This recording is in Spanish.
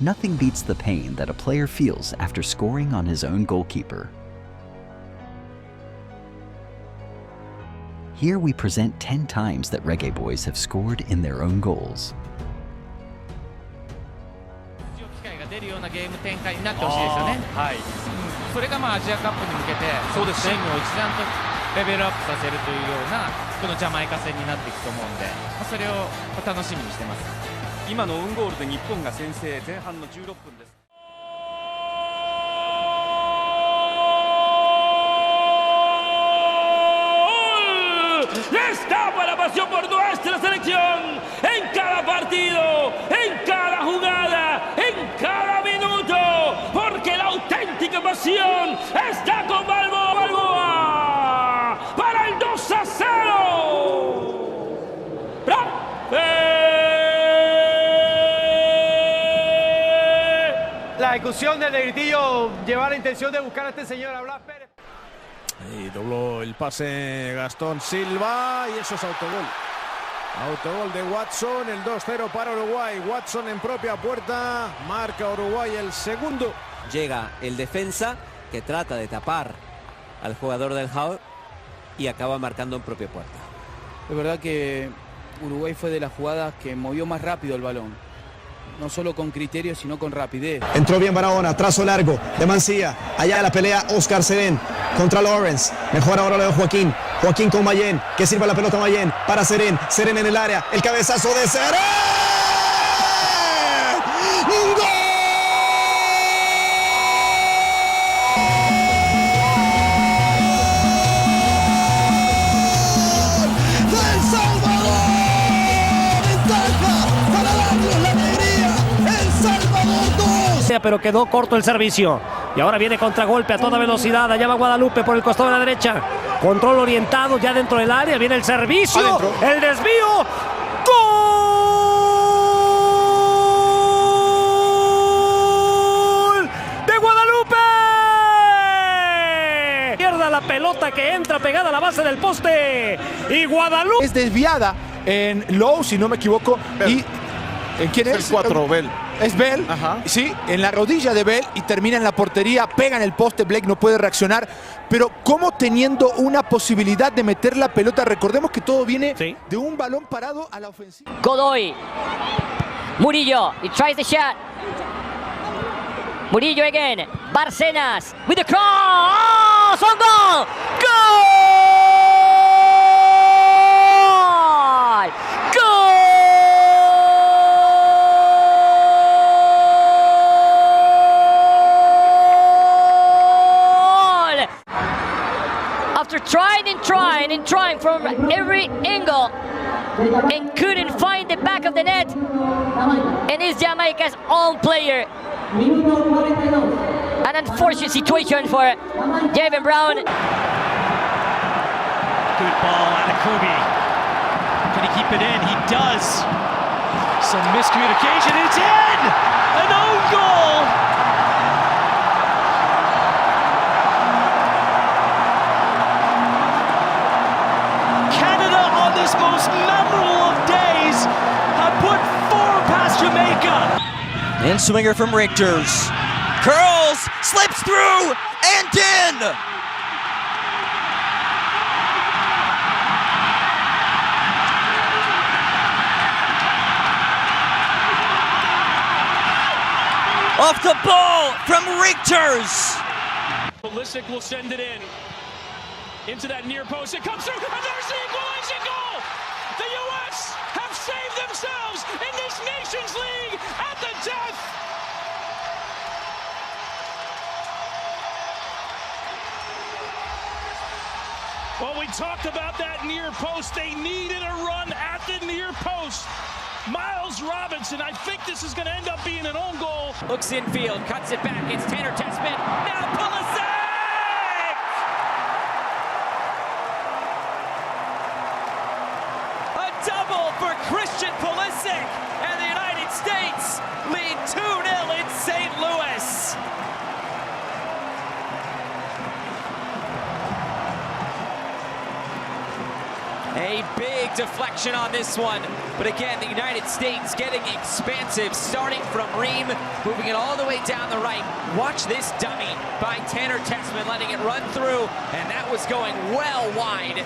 Nothing beats the pain that a player feels after scoring on his own goalkeeper. Here we present 10 times that Reggae Boyz have scored in their own goals. 機会が出るようなゲーム展開になってほしいですよね。はい。それがアジアカップに向けて、そうです、チームを一段とレベルアップさせるというようなこのジャマイカ戦になっていくと思うんで、それを楽しみにしてます。今のオウンゴールで日本が先制、前半の16分です。Destapa la pasión por nuestra selección en cada partido, en cada jugada, en cada minuto, porque la auténtica pasión está con Balboa para el 2-0. La ejecución del negritillo lleva la intención de buscar a este señor, a Blas Pérez. Y dobló el pase Gastón Silva y eso es autogol. Autogol de Watson, el 2-0 para Uruguay. Watson en propia puerta, marca Uruguay el segundo. Llega el defensa que trata de tapar al jugador del Hau y acaba marcando en propia puerta. Es verdad que Uruguay fue de las jugadas que movió más rápido el balón. No solo con criterio, sino con rapidez. Entró bien Barahona, trazo largo de Mancilla. Allá la pelea Oscar Serén contra Lawrence. Mejor ahora lo de Joaquín. Joaquín con Mayén. Que sirva la pelota Mayén para Serén. Serén en el área. El cabezazo de Serén. ¡Gol! ¡Del Salvador! En Talpa para darnos la alegría. El Salvador 2. Pero quedó corto el servicio. Y ahora viene contragolpe a toda velocidad. Allá va Guadalupe por el costado de la derecha. Control orientado ya dentro del área. Viene el servicio. Adentro. El desvío. ¡Gol! ¡De Guadalupe! Pierda la pelota que entra pegada a la base del poste. Y Guadalupe. Es desviada en Low, si no me equivoco. Bell. Y ¿en quién es? El 4, Bell. Es Bell, sí, en la rodilla de Bell y termina en la portería, pega en el poste, Blake no puede reaccionar, pero como teniendo una posibilidad de meter la pelota, recordemos que todo viene de un balón parado a la ofensiva. Godoy, Murillo, he tries the shot, Murillo again, Barcenas, with the cross, on goal, goal, goal! After trying from every angle and couldn't find the back of the net, and is Jamaica's own player. An unfortunate situation for Javen Brown. Good ball out of Kirby. Can he keep it in? He does. Some miscommunication. It's in! An own goal! Most memorable of days have put 4 past Jamaica. In swinger from Richters. Curls, slips through, and in! Off the ball from Richters. Pulisic will send it in. Into that near post, it comes through, and there's the equalizing goal! The U.S. have saved themselves in this Nations League at the death! Well, we talked about that near post. They needed a run at the near post. Miles Robinson, I think this is going to end up being an own goal. Looks infield, cuts it back, it's Tanner Tessman, now Pulisic! Double for Christian Pulisic, and the United States lead 2-0 in St. Louis. A big Great deflection on this one. But again, the United States getting expansive, starting from Ream, moving it all the way down the right. Watch this dummy by Tanner Tessman, letting it run through, and that was going well wide.